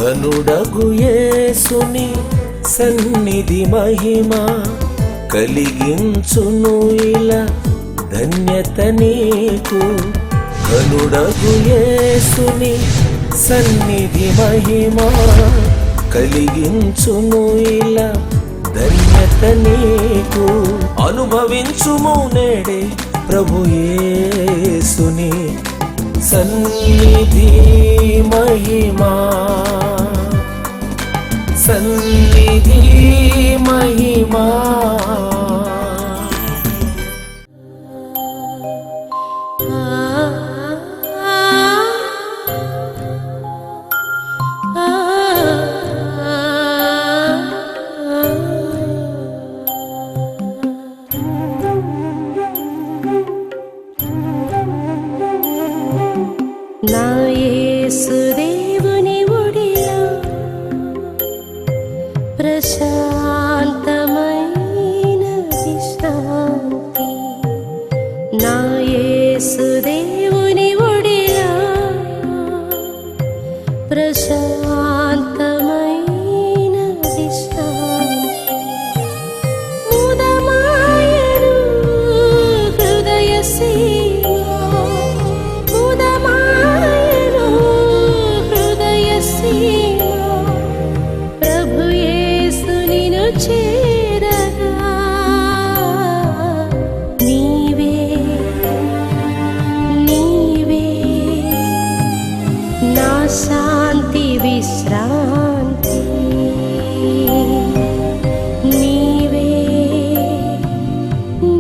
ఘనుడగు యేసుని సన్నిధి మహిమ కలిగించును ఇలా ధన్యత నీకు. ఘనుడగు యేసుని సన్నిధి మహిమ కలిగించును ఇలా ధన్యత నీకు. అనుభవించుము నేడే ప్రభు యేసుని సన్నిధి మహిమా, సన్నిధి మహిమా. నా యేసుదేవుని ఒడిలో ప్రశాంతమైన విశ్రాంతి. నా యేసుదేవుని ఒడిలో ప్రశాంతమైన విశ్రాంతి. ముదమాయను హృదయ ప్రభు యేసు నిన్ను చేరగా. నీవే నీవే నా శాంతి విశ్రాంతి. నీవే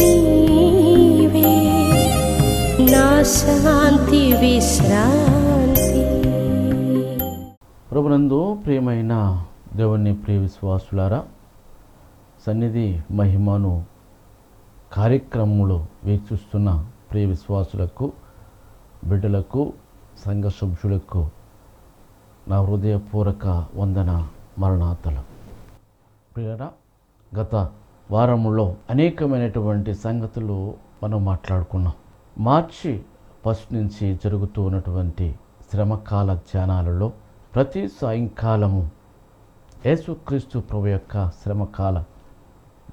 నీవే నా శాంతి విశ్రాంతి. ప్రభునందు ప్రియమైన దేవుని ప్రియ విశ్వాసులారా, సన్నిధి మహిమను కార్యక్రమంలో వీక్షిస్తున్న ప్రియ విశ్వాసులకు, బిడ్డలకు, సంఘ సభ్యులకు నా హృదయపూర్వక వందన మరణాతలు. ప్రియరా, గత వారములో అనేకమైనటువంటి సంగతులు మనం మాట్లాడుకున్నాం. మార్చి 1 నుంచి జరుగుతూ ఉన్నటువంటి శ్రమకాల ధ్యానాలలో ప్రతి సాయంకాలము యేసుక్రీస్తు ప్రభు యొక్క శ్రమకాల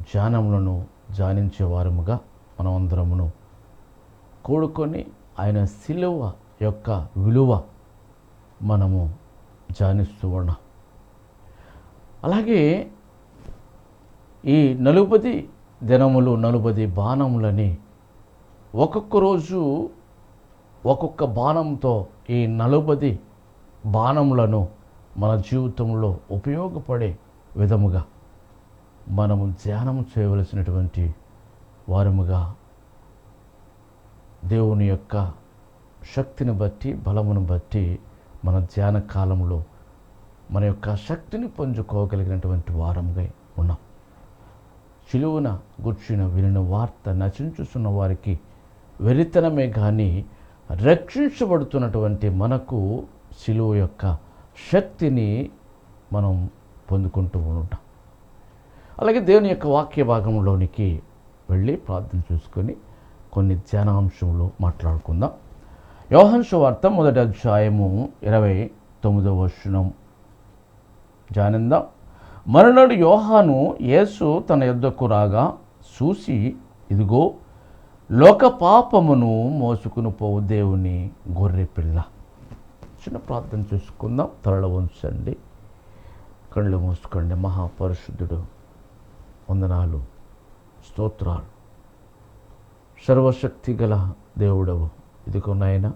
ధ్యానములను ధ్యానించేవారముగా మనమందరమును కూడుకొని ఆయన శిలువ యొక్క విలువ మనము ధ్యానిస్తూ ఉన్నాం. అలాగే ఈ 40 దినములు 40 బాణములని ఒక్కొక్క రోజు ఒక్కొక్క బాణంతో ఈ 40 బాణములను మన జీవితంలో ఉపయోగపడే విధముగా మనము ధ్యానం చేయవలసినటువంటి వారముగా దేవుని యొక్క శక్తిని బట్టి, బలమును బట్టి మన ధ్యాన కాలంలో మన యొక్క శక్తిని పుంజుకోగలిగినటువంటి వారముగా ఉన్నాం. సిలువన గుర్చిన వినిన వార్త నశించుతున్న వారికి వెరితనమే కానీ రక్షించబడుతున్నటువంటి మనకు సిలువ యొక్క శక్తిని మనం పొందుకుంటూ ఉంటాం. అలాగే దేవుని యొక్క వాక్య భాగంలోనికి వెళ్ళి ప్రార్థన చేసుకొని కొన్ని ధ్యానాంశంలో మాట్లాడుకుందాం. యోహాను సువార్త 1వ అధ్యాయము 29వ వచనం ధ్యానిద్దాం. మరునాడు యోహాను యేసు తన యొద్దకు రాగా చూసి, ఇదిగో లోక పాపమును మోసుకుని పోవు దేవుని గొర్రె పిల్ల. చిన్న ప్రార్థన చేసుకుందాం. తలలు వంచండి, కళ్ళు మూసుకోండి. మహాపరిశుద్ధుడు, వందనాలు, స్తోత్రాలు, సర్వశక్తి గల దేవుడవు. ఇదిగో నాయన,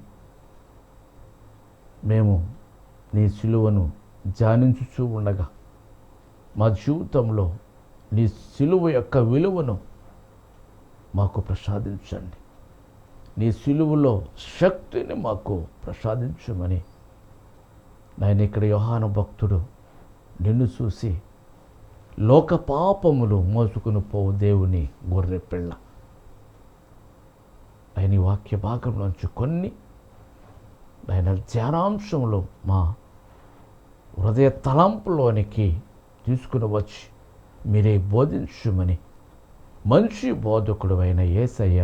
మేము నీ సిలువను ధ్యానించుచూ ఉండగా మా జీవితంలో నీ సిలువ యొక్క విలువను మాకు ప్రసాదించండి. నీ సిలువలో శక్తిని మాకు ప్రసాదించమని నాయన ఇక్కడ యోహాను భక్తుడు నిన్ను చూసి లోక పాపములు మోసుకుని పోవు దేవుని గొర్రె పిల్ల ఆయన వాక్య భాగంలోంచి కొన్ని ఆయన ధ్యానాంశంలో మా హృదయ తలంపులోనికి తీసుకుని వచ్చి మీరే బోధించమని మంచి బోధకుడు అయిన యేసయ్య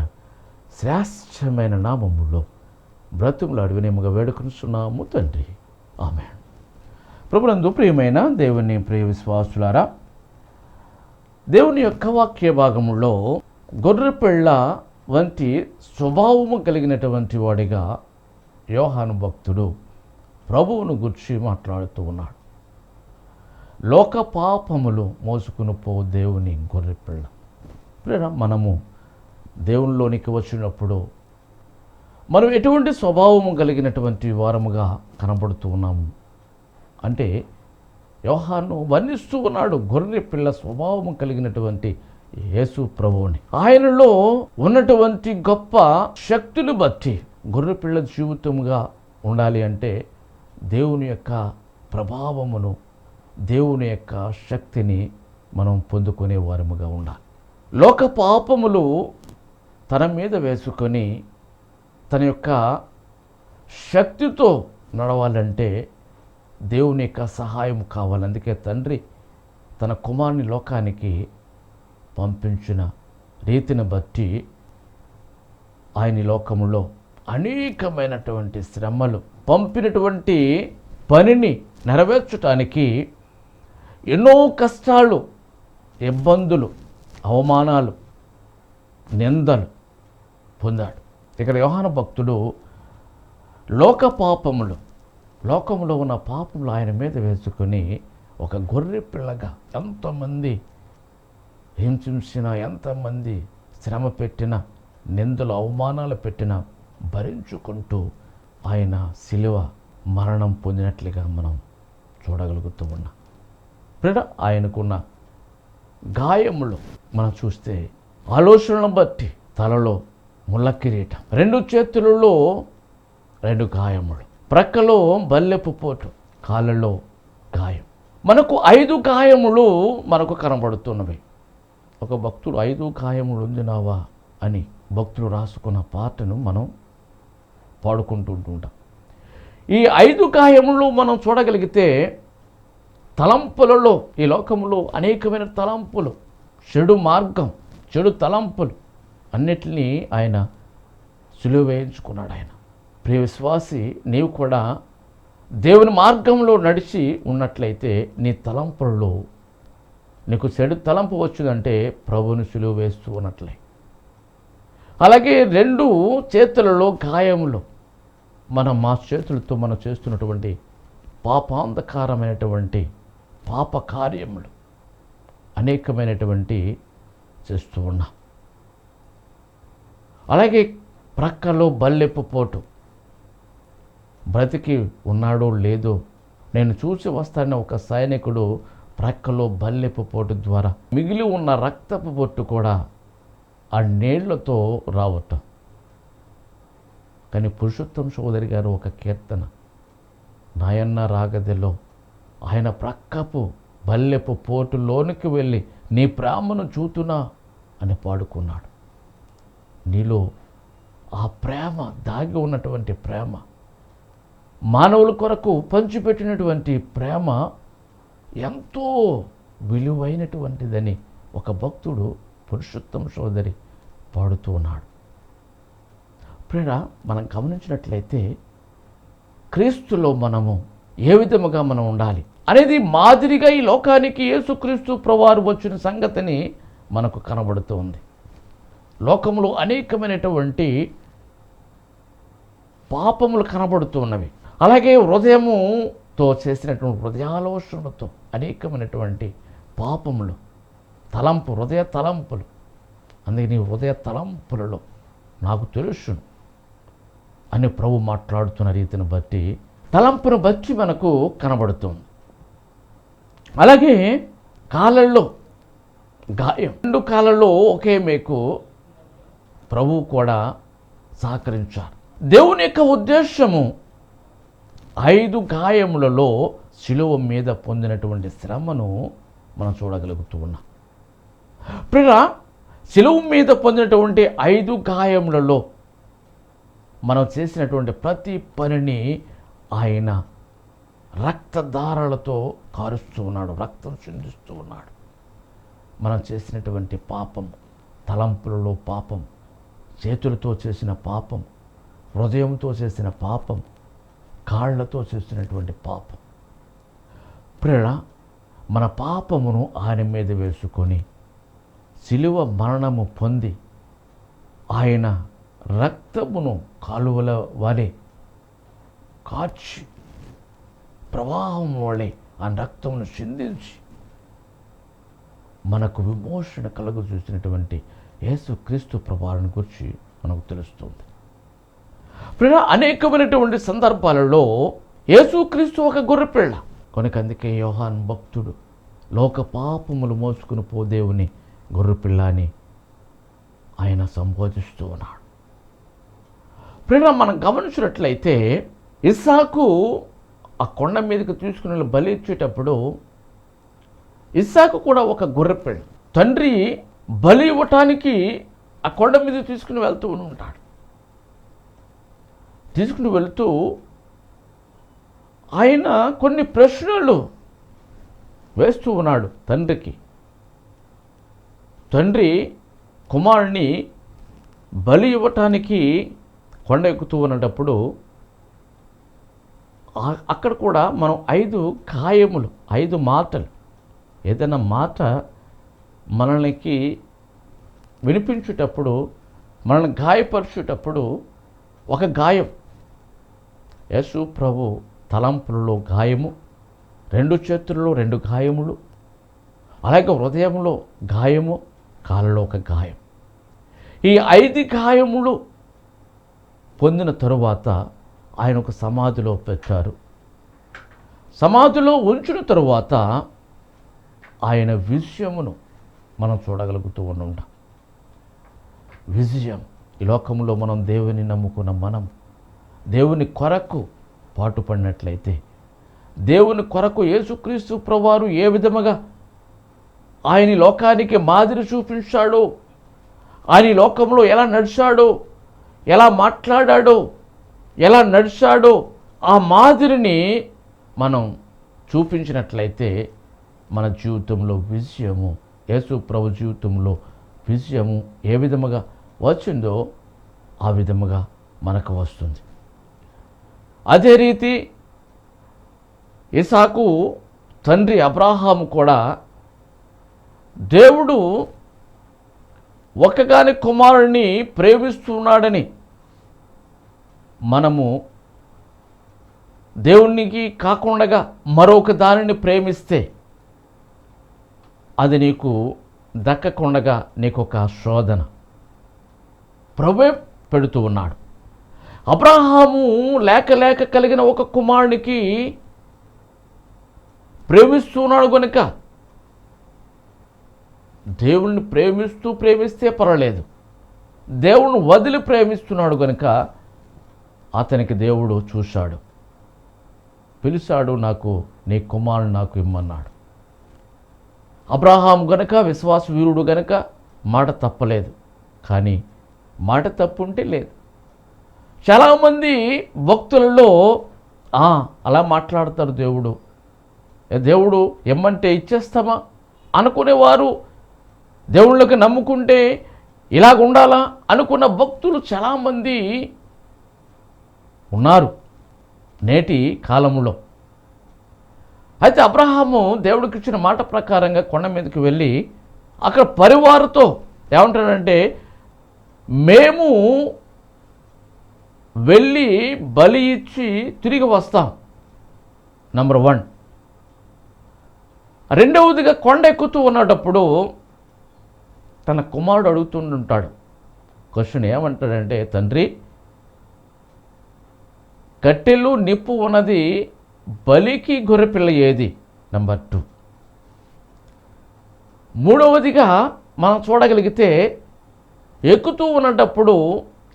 శ్రేష్టమైన నామములో బ్రతుములు అడిగినేముగా వేడుకొనుచున్నాము తండ్రి, ఆమేన్. ప్రభునందు ప్రియమైన దేవుని ప్రియ విశ్వాసులారా, దేవుని యొక్క వాక్య భాగములో గొర్రెపిల్ల వంటి స్వభావము కలిగినటువంటి వాడిగా యోహాను భక్తుడు ప్రభువును గురించి మాట్లాడుతూ ఉన్నాడు. లోక పాపములు మోసుకుని పో దేవుని గొర్రెపిల్ల. మనము దేవునిలోనికి వచ్చినప్పుడు మనం ఎటువంటి స్వభావము కలిగినటువంటి వారముగా కనబడుతూ ఉన్నాము అంటే యోహాను వర్ణిస్తూ ఉన్నాడు గొర్రె పిల్ల స్వభావము కలిగినటువంటి యేసు ప్రభువుని. ఆయనలో ఉన్నటువంటి గొప్ప శక్తులు బట్టి గొర్రె పిల్ల జీవితముగా ఉండాలి అంటే దేవుని యొక్క ప్రభావమును, దేవుని యొక్క శక్తిని మనం పొందుకునే వారముగా ఉండాలి. లోక పాపములు తన మీద వేసుకొని తన యొక్క శక్తితో నడవాలంటే దేవుని యొక్క సహాయం కావాలి. అందుకే తండ్రి తన కుమారుని లోకానికి పంపించిన రీతిని బట్టి ఆయన లోకములో అనేకమైనటువంటి శ్రమలు పంపినటువంటి పనిని నెరవేర్చడానికి ఎన్నో కష్టాలు, ఇబ్బందులు, అవమానాలు, నిందలు పొందాడు. ఇక్కడ యోహాను భక్తుడు లోక పాపములు, లోకంలో ఉన్న పాపములు ఆయన మీద వేసుకొని ఒక గొర్రె పిల్లగా ఎంతమంది హింసించినా, ఎంతమంది శ్రమ పెట్టినా, నిందలు అవమానాలు పెట్టినా భరించుకుంటూ ఆయన శిలువ మరణం పొందినట్లుగా మనం చూడగలుగుతూ ఉన్నాం. ఆయనకున్న గాయములు మనం చూస్తే ఆలోచనలను బట్టి తలలో ముళ్ళ కిరీటం, 2 చేతులలో 2 గాయములు, ప్రక్కలో బల్లెపు పోటు, కాళ్ళలో గాయం. మనకు 5 గాయములు మనకు కనబడుతున్నవి. ఒక భక్తుడు 5 గాయములు ఉందినావా అని భక్తులు రాసుకున్న పాటను మనం పాడుకుంటుంటాం. ఈ 5 గాయములు మనం చూడగలిగితే తలంపులలో, ఈ లోకంలో అనేకమైన తలంపులు, చెడు మార్గం, చెడు తలంపులు అన్నిటినీ ఆయన సులువ వేయించుకున్నాడు. ఆయన ప్రియ విశ్వాసి, నీవు కూడా దేవుని మార్గంలో నడిచి ఉన్నట్లయితే నీ తలంపులలో నీకు చెడు తలంపు వచ్చిందంటే ప్రభువుని సులువ వేస్తూ ఉన్నట్లే. అలాగే 2 చేతులలో గాయములు, మా చేతులతో మనం చేస్తున్నటువంటి పాపాంధకారమైనటువంటి పాప కార్యములు అనేకమైనటువంటి చేస్తూ ఉన్నాం. అలాగే ప్రక్కలో బల్లెపు పోటు, బ్రతికి ఉన్నాడో లేదో నేను చూసి వస్తానని ఒక సైనికుడు ప్రక్కలో బల్లెపు పోటు ద్వారా మిగిలి ఉన్న రక్తపు పొట్టు కూడా ఆ నీళ్లతో రావటం. కానీ పురుషోత్తం సోదరి గారు ఒక కీర్తన, నాయన్న రాగదిలో ఆయన ప్రక్కపు బల్లెపు పోటులోనికి వెళ్ళి నీ ప్రేమను చూతున్నా అని పాడుకున్నాడు. నీలో ఆ ప్రేమ, దాగి ఉన్నటువంటి ప్రేమ, మానవుల కొరకు పంచిపెట్టినటువంటి ప్రేమ ఎంతో విలువైనటువంటిదని ఒక భక్తుడు పురుషోత్తం సోదరి పాడుతూ ఉన్నాడు. ప్రేరా, మనం గమనించినట్లయితే క్రీస్తులో మనము ఏ విధముగా మనం ఉండాలి అనేది మాదిరిగా ఈ లోకానికి యేసుక్రీస్తు ప్రభువారు వచ్చిన సంగతిని మనకు కనబడుతూ ఉంది. లోకములో అనేకమైనటువంటి పాపములు కనబడుతూ ఉన్నవి. అలాగే హృదయముతో చేసినటువంటి హృదయాలోచనలతో అనేకమైనటువంటి పాపములు, తలంపు, హృదయ తలంపులు. అందుకే నీ హృదయ తలంపులలో నాకు తెలుసును అని ప్రభు మాట్లాడుతున్న రీతిని బట్టి, తలంపును బట్టి మనకు కనబడుతుంది. అలాగే కాళ్ళల్లో గాయం, 2 కాళ్ళల్లో ఒకే మేకు ప్రభువు కూడా సహకరించారు. దేవుని యొక్క ఉద్దేశము 5 గాయములలో శిలువ మీద పొందినటువంటి శ్రమను మనం చూడగలుగుతూ ఉన్నాం. ప్రియ, శిలువ మీద పొందినటువంటి 5 గాయములలో మనం చేసినటువంటి ప్రతి పనిని ఆయన రక్తధారలతో కారుస్తూ ఉన్నాడు, రక్తం చిందిస్తూ ఉన్నాడు. మనం చేసినటువంటి పాపం, తలంపులలో పాపం, చేతులతో చేసిన పాపం, హృదయంతో చేసిన పాపం, కాళ్ళతో చేసినటువంటి పాపం, ప్రేరణ మన పాపమును ఆయన మీద వేసుకొని శిలువ మరణము పొంది ఆయన రక్తమును కాలువల వలె కార్చి ప్రవాహం వలె ఆ రక్తమును చిందించి మనకు విమోచన కలుగు చూసినటువంటి యేసుక్రీస్తు ప్రభువుని గురించి మనకు తెలుస్తుంది. ప్రియ అనేకమైనటువంటి సందర్భాలలో యేసుక్రీస్తు ఒక గొర్రెపిల్ల కనుక అందుకే యోహాన్ భక్తుడు లోక పాపములు మోసుకుని పో దేవుని గొర్రెపిల్ల అని ఆయన సంబోధిస్తూ ఉన్నాడు. ప్రియ మనం గమనించినట్లయితే ఇస్సాకు ఆ కొండ మీదకి తీసుకుని బలి ఇచ్చేటప్పుడు ఇస్సాకు కూడా ఒక గొర్రెపిల్ల. తండ్రి బలి ఇవ్వటానికి ఆ కొండ మీద తీసుకుని వెళ్తూ ఉంటాడు. తీసుకుని వెళ్తూ ఆయన కొన్ని ప్రశ్నలు వేస్తూ ఉన్నాడు తండ్రికి. తండ్రి కుమారుని బలి ఇవ్వటానికి కొండ ఎక్కుతూ ఉన్నప్పుడు అక్కడ కూడా మనం 5 గాయములు 5 మాటలు, ఏదైనా మాట మనకి వినిపించేటప్పుడు మనల్ని గాయపరిచేటప్పుడు ఒక గాయం, యేసు ప్రభు తలంపులలో గాయము, 2 చేతుల్లో 2 గాయములు, అలాగే హృదయంలో గాయము, కాళ్ళలో ఒక గాయం. ఈ 5 గాయములు పొందిన తరువాత ఆయన ఒక సమాధిలో పెట్టారు. సమాధిలో ఉంచిన తరువాత ఆయన విజయమును మనం చూడగలుగుతూ ఉంటాం. విజయం ఈ లోకంలో మనం దేవుని నమ్ముకున్న మనం దేవుని కొరకు పాటుపడినట్లయితే, దేవుని కొరకు యేసుక్రీస్తు ప్రభువారు ఏ విధముగా ఆయన లోకానికి మాదిరి చూపించాడో, ఆయన లోకంలో ఎలా నడిచాడో, ఎలా మాట్లాడాడో, ఎలా నడిచాడో ఆ మాదిరిని మనం చూపించినట్లయితే మన జీవితంలో విజయము, యేసు ప్రభు జీవితంలో విజయము ఏ విధముగా వచ్చిందో ఆ విధముగా మనకు వస్తుంది. అదే రీతి ఇస్సాకు తండ్రి అబ్రహాము కూడా దేవుడు ఒక్కగాని కుమారుణ్ణి ప్రేమిస్తున్నాడని మనము దేవునికి కాకుండా మరొక దానిని ప్రేమిస్తే అది నీకు దక్కకుండా నీకు ఒక శోధన ప్రభువే పెడుతూ ఉన్నాడు. అబ్రహాము లేక కలిగిన ఒక కుమారునికి ప్రేమిస్తున్నాడు కనుక దేవుణ్ణి ప్రేమిస్తే పర్వాలేదు, దేవుణ్ణి వదిలి ప్రేమిస్తున్నాడు కనుక అతనికి దేవుడు చూశాడు, పిలిచాడు, నాకు నీ కుమారుని నాకు ఇమ్మన్నాడు. అబ్రహాం గనక విశ్వాస వీరుడు గనక మాట తప్పలేదు, కానీ మాట తప్పుంటే లేదు. చాలామంది భక్తులలో అలా మాట్లాడతారు, దేవుడు ఎమ్మంటే ఇచ్చేస్తామా అనుకునేవారు, దేవుళ్ళకి నమ్ముకుంటే ఇలాగ ఉండాలా అనుకున్న భక్తులు చాలామంది ఉన్నారు నేటి కాలంలో. అయితే అబ్రహాము దేవుడికి ఇచ్చిన మాట ప్రకారంగా కొండ మీదకి వెళ్ళి అక్కడ పరివారుతో ఏమంటాడంటే, మేము వెళ్ళి బలి ఇచ్చి తిరిగి వస్తాం, నంబర్ 1. రెండవదిగా కొండ ఎక్కుతూ ఉన్నప్పుడు తన కుమారుడు అడుగుతుంటాడు క్వశ్చన్, ఏమంటాడంటే, తండ్రి కట్టెలు నిప్పు ఉన్నది, బలికి గొర్రెపిల్ల ఏది? నంబర్ 2. మూడవదిగా మనం చూడగలిగితే ఎక్కుతూ ఉన్నప్పుడు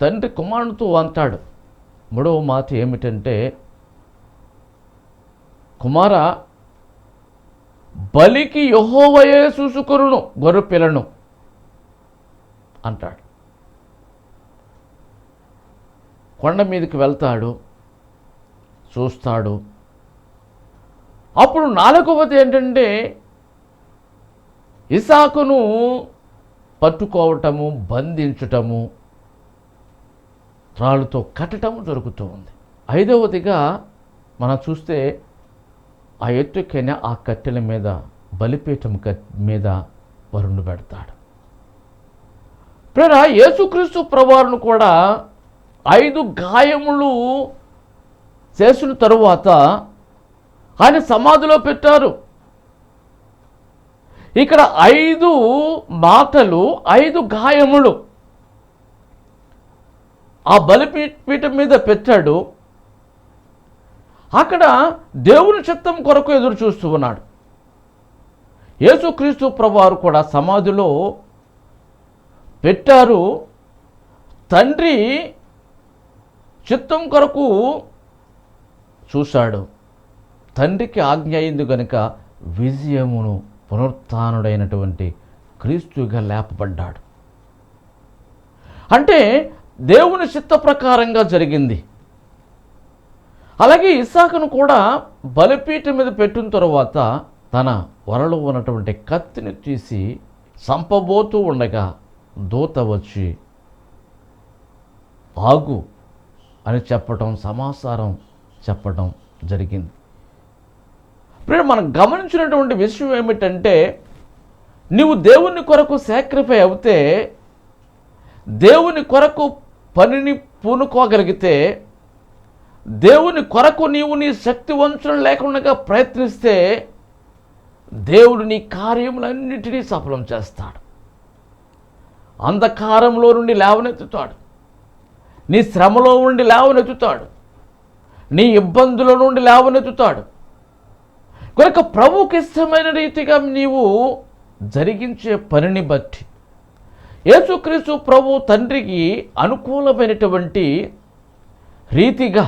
తండ్రి కుమారునితో అంటాడు, మూడవ మాట ఏమిటంటే, కుమారా బలికి యెహోవాయే చూసుకొనును గొర్రెపిల్లను అంటాడు. కొండ మీదకి వెళ్తాడు, చూస్తాడు. అప్పుడు 4వది ఏంటంటే, ఇస్సాకును పట్టుకోవటము, బంధించటము, త్రాళ్ళతో కట్టటము జరుగుతూ ఉంది. 5వదిగా మనం చూస్తే ఆ ఎత్తుకైన ఆ కట్టెల మీద బలిపీఠం మీద వరుణు పెడతాడు. ప్రేరా, యేసుక్రీస్తు ప్రభువును కూడా 5 గాయములు చేసిన తరువాత ఆయన సమాధిలో పెట్టారు. ఇక్కడ 5 మాటలు, 5 గాయములు ఆ బలిపీఠం మీద పెట్టాడు. అక్కడ దేవుని చిత్తం కొరకు ఎదురు చూస్తూ ఉన్నాడు. యేసుక్రీస్తు ప్రభువారు కూడా సమాధిలో పెట్టారు. తండ్రి చిత్తం కొరకు చూశాడు. తండ్రికి ఆజ్ఞ అయింది కనుక విజయమును పునరుత్థానుడైనటువంటి క్రీస్తుగా లేపబడ్డాడు. అంటే దేవుని చిత్త ప్రకారంగా జరిగింది. అలాగే ఇస్సాకును కూడా బలిపీఠం మీద పెట్టిన తరువాత తన వరలో ఉన్నటువంటి కత్తిని తీసి చంపబోతూ ఉండగా దూత వచ్చి ఆగు అని చెప్పటం, సమాచారం చెప్పడం జరిగింది. ఇప్పుడు మనం గమనించినటువంటి విషయం ఏమిటంటే, నీవు దేవుని కొరకు సాక్రిఫై అవుతే, దేవుని కొరకు పనిని పూనుకోగలిగితే, దేవుని కొరకు నీవు నీ శక్తి వంచన లేకుండా ప్రయత్నిస్తే, దేవుడు నీ కార్యములన్నిటినీ సఫలం చేస్తాడు. అంధకారంలో నుండి లేవనెత్తుతాడు. నీ శ్రమలో నుండి లేవనెత్తుతాడు. నీ ఇబ్బందుల నుండి లేవనెత్తుతాడు. కనుక ప్రభువుకి ఇష్టమైన రీతిగా నీవు జరిగించే పనిని బట్టి యేసుక్రీస్తు ప్రభు తండ్రికి అనుకూలమైనటువంటి రీతిగా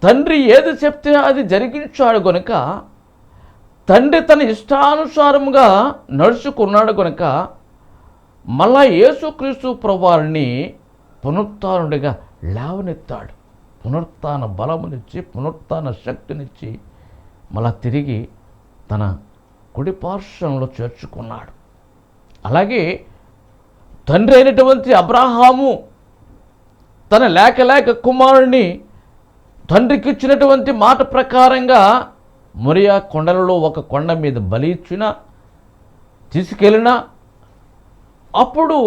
తండ్రి ఏది చెప్తే అది జరిగించాడు గనుక, తండ్రి తన ఇష్టానుసారముగా నడుచుకున్నాడు గనుక, మళ్ళా యేసుక్రీస్తు ప్రభువారిని పునరుత్థానుడిగా లేవనెత్తాడు. పునరుత్థాన బలమునిచ్చి, పునరుత్థాన శక్తినిచ్చి మళ్ళా తిరిగి తన కుడి పార్శ్వంలో చేర్చుకున్నాడు. అలాగే తండ్రి అయినటువంటి అబ్రహాము తన లేక కుమారుడిని తండ్రికి ఇచ్చినటువంటి మాట ప్రకారంగా మొరియా కొండలలో ఒక కొండ మీద బలి ఇచ్చిన తీసుకెళ్ళిన అప్పుడు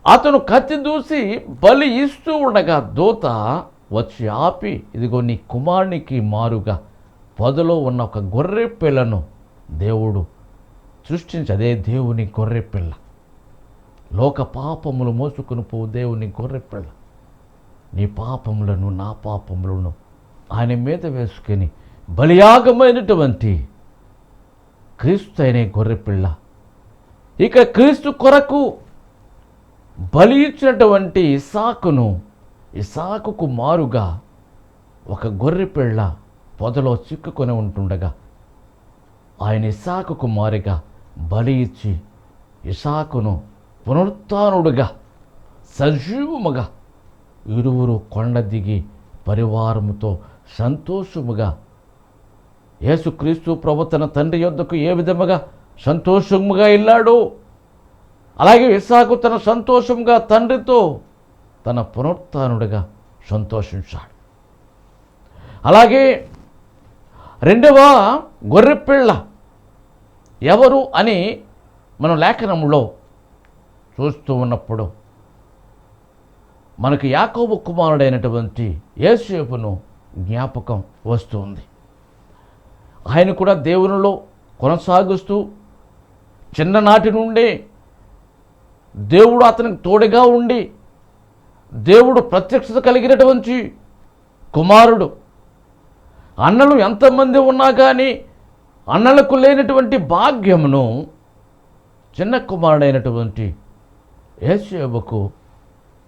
అతను కత్తి దూసి బలి ఇస్తూ ఉండగా దూత వచ్చి ఆపి, ఇదిగో నీ కుమారునికి మారుగా పొదలో ఉన్న ఒక గొర్రె పిల్లను దేవుడు సృష్టించి, అదే దేవుని గొర్రె పిల్ల, లోక పాపములు మోసుకుని పో దేవుని గొర్రె పిల్ల, నీ పాపములను నా పాపములను ఆయన మీద వేసుకొని బలియాగమైనటువంటి క్రీస్తు అనే గొర్రె పిల్ల, ఇక క్రీస్తు కొరకు బలి ఇచ్చినటువంటి ఇసాకుకు మారుగా ఒక గొర్రె పిల్ల పొదలో చిక్కుకొని ఉంటుండగా ఆయన ఇసాకుకు మారుగా బలి ఇచ్చి ఇసాకును పునరుత్థానుడుగా సజీవముగా ఇరువురు కొండ దిగి పరివారముతో సంతోషముగా యేసుక్రీస్తు ప్రభు తన తండ్రి యొద్దకు ఏ విధముగా సంతోషముగా వెళ్ళాడు, అలాగే ఇస్సాకు తన సంతోషంగా తండ్రితో తన పునరుత్థానుడిగా సంతోషించాడు. అలాగే రెండవ గొర్రెపిల్ల ఎవరు అని మనం లేఖనంలో చూస్తూ ఉన్నప్పుడు మనకు యాకోబు కుమారుడైనటువంటి యోసేపును జ్ఞాపకం వస్తుంది. ఆయన కూడా దేవునిలో కొనసాగుస్తూ చిన్ననాటి నుండే దేవుడు అతనికి తోడుగా ఉండి దేవుడు ప్రత్యక్షత కలిగినటువంటి కుమారుడు. అన్నలు ఎంతమంది ఉన్నా కానీ అన్నలకు లేనటువంటి భాగ్యమును చిన్న కుమారుడైనటువంటి యోసేపుకు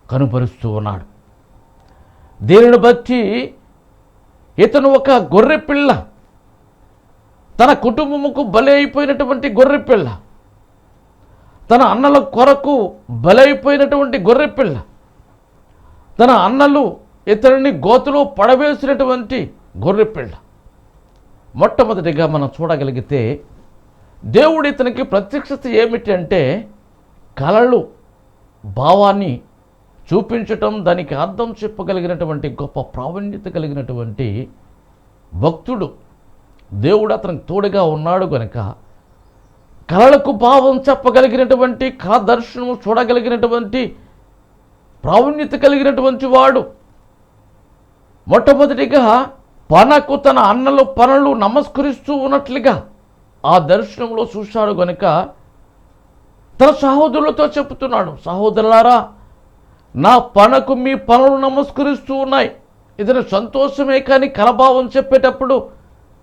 కనుపరుస్తూ ఉన్నాడు. దీనిని బట్టి ఇతను ఒక గొర్రెపిల్ల, తన కుటుంబముకు బలి అయిపోయినటువంటి గొర్రెపిల్ల, తన అన్నల కొరకు బలైపోయినటువంటి గొర్రెపిల్ల, తన అన్నలు ఇతనిని గోతులో పడవేసినటువంటి గొర్రెపిల్ల. మొట్టమొదటిగా మనం చూడగలిగితే దేవుడు ఇతనికి ప్రత్యక్షత ఏమిటంటే కలలు భావాన్ని చూపించటం, దానికి అర్థం చెప్పగలిగినటువంటి గొప్ప ప్రావీణ్యత కలిగినటువంటి భక్తుడు, దేవుడు అతనికి తోడుగా ఉన్నాడు గనుక కళలకు భావం చెప్పగలిగినటువంటి, కళ దర్శనము చూడగలిగినటువంటి ప్రావీణ్యత కలిగినటువంటి వాడు. మొట్టమొదటిగా పనకు తన అన్నలు పనులు నమస్కరిస్తూ ఉన్నట్లుగా ఆ దర్శనంలో చూశాడు గనుక తన సహోదరులతో చెప్తున్నాడు, సహోదరులారా, నా పనకు మీ పనులు నమస్కరిస్తూ ఉన్నాయి. ఇది సంతోషమే కానీ కలభావం చెప్పేటప్పుడు.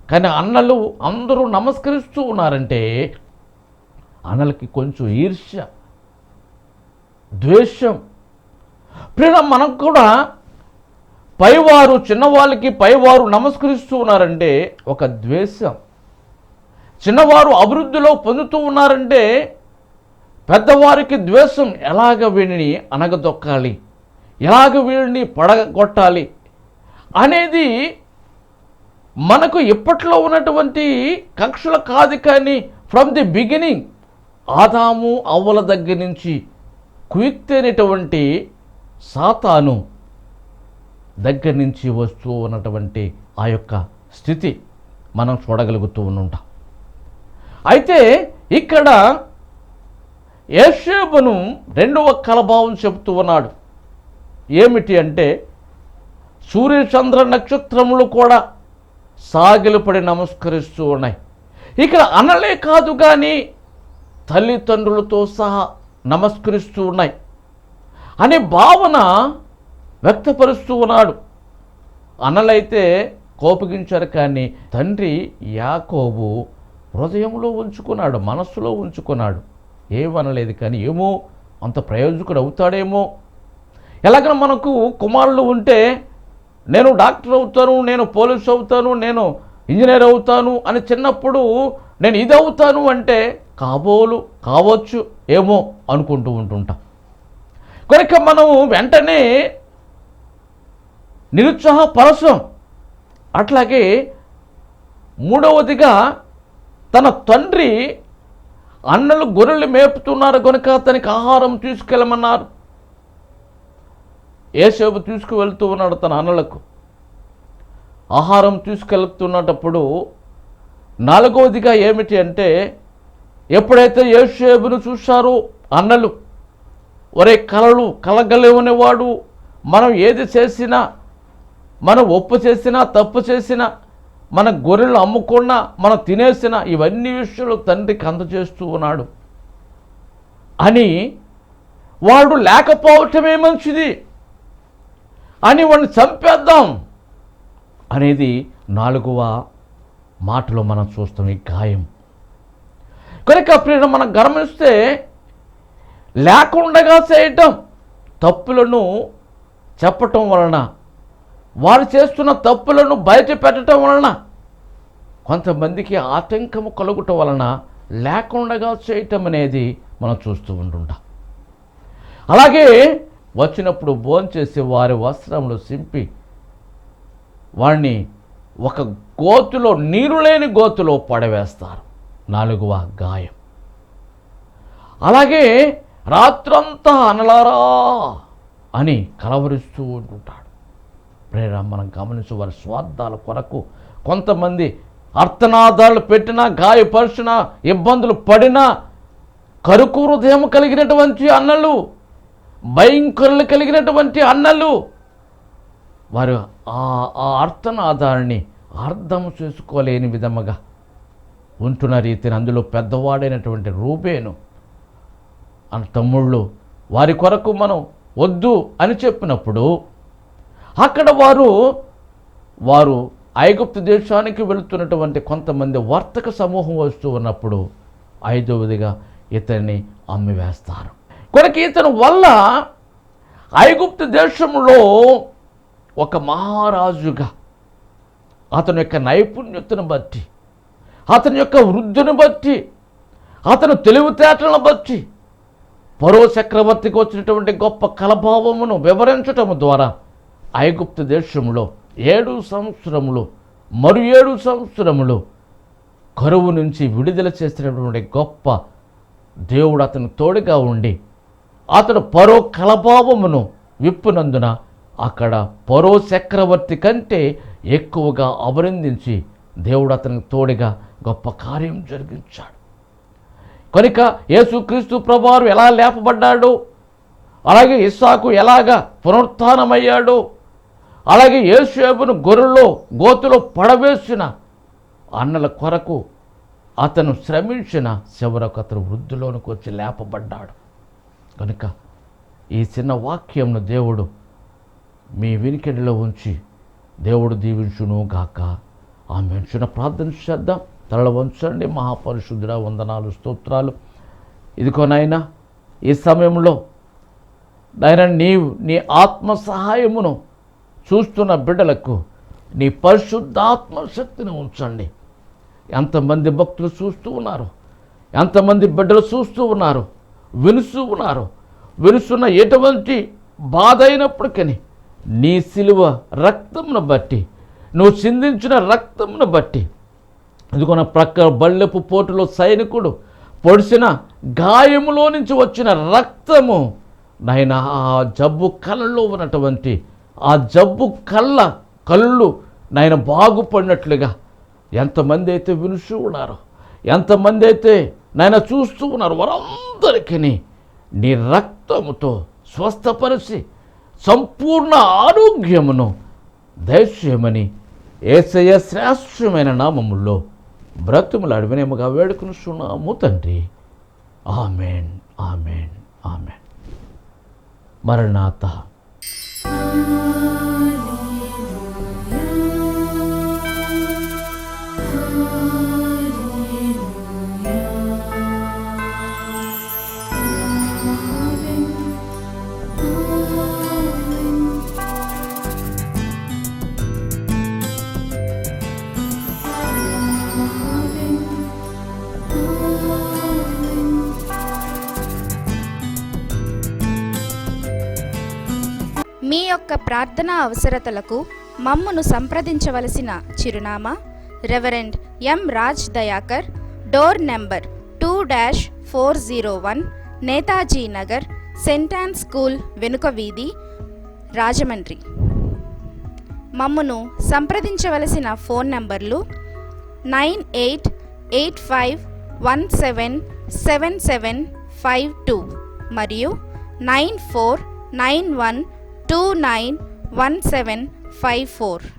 కానీ అన్నలు అందరూ నమస్కరిస్తూ ఉన్నారంటే అన్నలకి కొంచెం ఈర్ష్య, ద్వేషం. ప్రియుల, మనకు కూడా పైవారు చిన్నవాళ్ళకి పైవారు నమస్కరిస్తూ ఉన్నారంటే ఒక ద్వేషం. చిన్నవారు అభివృద్ధిలో పొందుతూ ఉన్నారంటే పెద్దవారికి ద్వేషం. ఎలాగ వీడిని అనగదొక్కాలి, ఎలాగ వీడిని పడగొట్టాలి అనేది మనకు ఇప్పట్లో ఉన్నటువంటి కక్షలు కాదు. కానీ ఫ్రమ్ ది బిగినింగ్ ఆదాము అవ్వల దగ్గర నుంచి కుయుక్తైనటువంటి సాతాను దగ్గర నుంచి వస్తూ ఉన్నటువంటి ఆ యొక్క స్థితి మనం చూడగలుగుతూ ఉంటాం. అయితే ఇక్కడ యోసేపును రెండవ కలభావం చెబుతూ ఉన్నాడు. ఏమిటి అంటే సూర్యచంద్ర నక్షత్రములు కూడా సాగిలపడి నమస్కరిస్తూ ఉన్నాయి. ఇక్కడ అనలే కాదు కానీ తల్లిదండ్రులతో సహా నమస్కరిస్తూ ఉన్నాయి అనే భావన వ్యక్తపరుస్తూ ఉన్నాడు. అన్నలైతే కోపగించారు కానీ తండ్రి యాకోబు హృదయంలో ఉంచుకున్నాడు, మనస్సులో ఉంచుకున్నాడు. ఏమనలేదు. కానీ ఏమో అంత ప్రయోజకుడు అవుతాడేమో. ఎలాగైనా మనకు కుమారులు ఉంటే నేను డాక్టర్ అవుతాను, నేను పోలీసు అవుతాను, నేను ఇంజనీర్ అవుతాను అని చిన్నప్పుడు నేను ఇది అవుతాను అంటే కావచ్చు ఏమో అనుకుంటూ ఉంటుంటాం. కనుక మనం వెంటనే నిరుత్సాహపరచం. అట్లాగే మూడవదిగా తన తండ్రి అన్నలు గొర్రెలు మేపుతున్నారు కనుక అతనికి ఆహారం తీసుకెళ్ళమన్నారు. యోసేపు తీసుకువెళ్తూ ఉన్నాడు తన అన్నలకు ఆహారం తీసుకెళ్తున్నప్పుడు. నాలుగవదిగా ఏమిటి అంటే ఎప్పుడైతే యోసేపును చూశారో అన్నలు, ఒరే కలగలేవనేవాడు, మనం ఏది చేసినా, మనం ఒప్పు చేసినా తప్పు చేసినా, మన గొర్రెలు అమ్ముకున్నా, మనం తినేసినా ఇవన్నీ విషయాలు తండ్రికి అందజేస్తూ ఉన్నాడు అని, వాడు లేకపోవటమే మంచిది అని వాడిని చంపేద్దాం అనేది నాలుగవ మాటలో మనం చూస్తాం. ఈ గాయం కనుక ప్రియులు మనం గమనిస్తే లేకుండా చేయటం, తప్పులను చెప్పటం వలన, వారు చేస్తున్న తప్పులను బయట పెట్టడం వలన కొంతమందికి ఆటంకము కలుగుట వలన లేకుండా చేయటం అనేది మనం చూస్తూ ఉంటుంటాం. అలాగే వచ్చినప్పుడు భోంచేసి వారి వస్త్రములు సింపి వాడిని ఒక గోతులో, నీరు లేని గోతులో పడవేస్తారు. నాలుగవ గాయం. అలాగే రాత్రంతా అనలారా అని కలవరిస్తూ ఉంటుంటాడు. ప్రేర మనం గమనించు, వారి స్వార్థాల కొరకు కొంతమంది అర్థనాదాలు పెట్టినా, గాయపరిచినా, ఇబ్బందులు పడినా, కరుకు హృదయం కలిగినటువంటి అన్నలు, భయంకరులు కలిగినటువంటి అన్నలు వారు ఆ అర్థనాదాన్ని అర్థం చేసుకోలేని విధముగా ఉంటున్న రీతిని, అందులో పెద్దవాడైనటువంటి రూబేను అన్న తమ్ముళ్ళు వారి కొరకు మనం వద్దు అని చెప్పినప్పుడు అక్కడ వారు ఐగుప్తు దేశానికి వెళుతున్నటువంటి కొంతమంది వర్తక సమూహం వస్తూ ఉన్నప్పుడు ఐదవదిగా ఇతన్ని అమ్మివేస్తారు. కనుక ఇతని వల్ల ఐగుప్తు దేశంలో ఒక మహారాజుగా అతని యొక్క నైపుణ్యతను బట్టి, అతని యొక్క వృద్ధిని బట్టి, అతను తెలివితేటలను బట్టి ఫరో చక్రవర్తికి వచ్చినటువంటి గొప్ప కలభావమును వివరించటం ద్వారా ఐగుప్తు దేశంలో 7 సంవత్సరములు మరి 7 సంవత్సరములు కరువు నుంచి విడుదల చేసినటువంటి గొప్ప దేవుడు అతను తోడుగా ఉండి అతడు ఫరో కలభావమును విప్పునందున అక్కడ ఫరో చక్రవర్తి కంటే ఎక్కువగా అభినందించి దేవుడు అతనికి తోడుగా గొప్ప కార్యం జరిగించాడు. కనుక యేసుక్రీస్తు ప్రభువారు ఎలా లేపబడ్డాడో, అలాగే ఇస్సాకు ఎలాగా పునరుత్థానమయ్యాడో, అలాగే యేసేపును గొర్రెలో గోతులో పడవేసిన అన్నల కొరకు అతను శ్రమించిన చివరకు అతను వృద్ధిలోనికి వచ్చి లేపబడ్డాడు. కనుక ఈ చిన్న వాక్యంను దేవుడు మీ వినికిడిలో ఉంచి దేవుడు దీవించును గాక. ఆ మనుషున ప్రార్థన చేద్దాం. తల వంచండి. మహాపరిశుద్ధుడా, వందనాలు, స్తోత్రాలు. ఇదిగో నాయనా, ఈ సమయంలో నాయనా నీవు నీ ఆత్మ సహాయమును చూస్తున్న బిడ్డలకు నీ పరిశుద్ధాత్మ శక్తిని ఉంచండి. ఎంతమంది భక్తులు చూస్తూ ఉన్నారు, ఎంతమంది బిడ్డలు చూస్తూ ఉన్నారు, వినుస్తున్న ఎటువంటి బాధ అయినప్పటికీ నీ సిలువ రక్తమును బట్టి, నువ్వు చిందించిన రక్తమును బట్టి, ఇదిగోన ప్రక్క బళ్ళెపు పోటులో సైనికుడు పొడిచిన గాయములో నుంచి వచ్చిన రక్తము నాయన ఆ జబ్బు కళ్ళలో ఉన్నటువంటి ఆ జబ్బు కళ్ళు నాయన బాగుపడినట్లుగా ఎంతమంది అయితే వినుస్తూ ఉన్నారో, ఎంతమంది అయితే నాయన చూస్తూ ఉన్నారు, వారందరికీ నీ రక్తముతో స్వస్థపరిచి సంపూర్ణ ఆరోగ్యమును దయచేయమని యేసయ్య శ్రేష్టమైన నామములో బ్రతుములాడి వినయముగా వేడుకొనుచున్నాము తండ్రి. ఆమేన్, ఆమేన్, ఆమేన్. మరణాత. మీ యొక్క ప్రార్థనా అవసరతలకు మమ్మును సంప్రదించవలసిన చిరునామా reverend M Raj Dayakar, door number 2-401, Netaji Nagar, Saint an school వెనుక వీధి, రాజమండ్రి. మమ్మును సంప్రదించవలసిన ఫోన్ నంబర్లు 9885177752 మరియు 9491291754.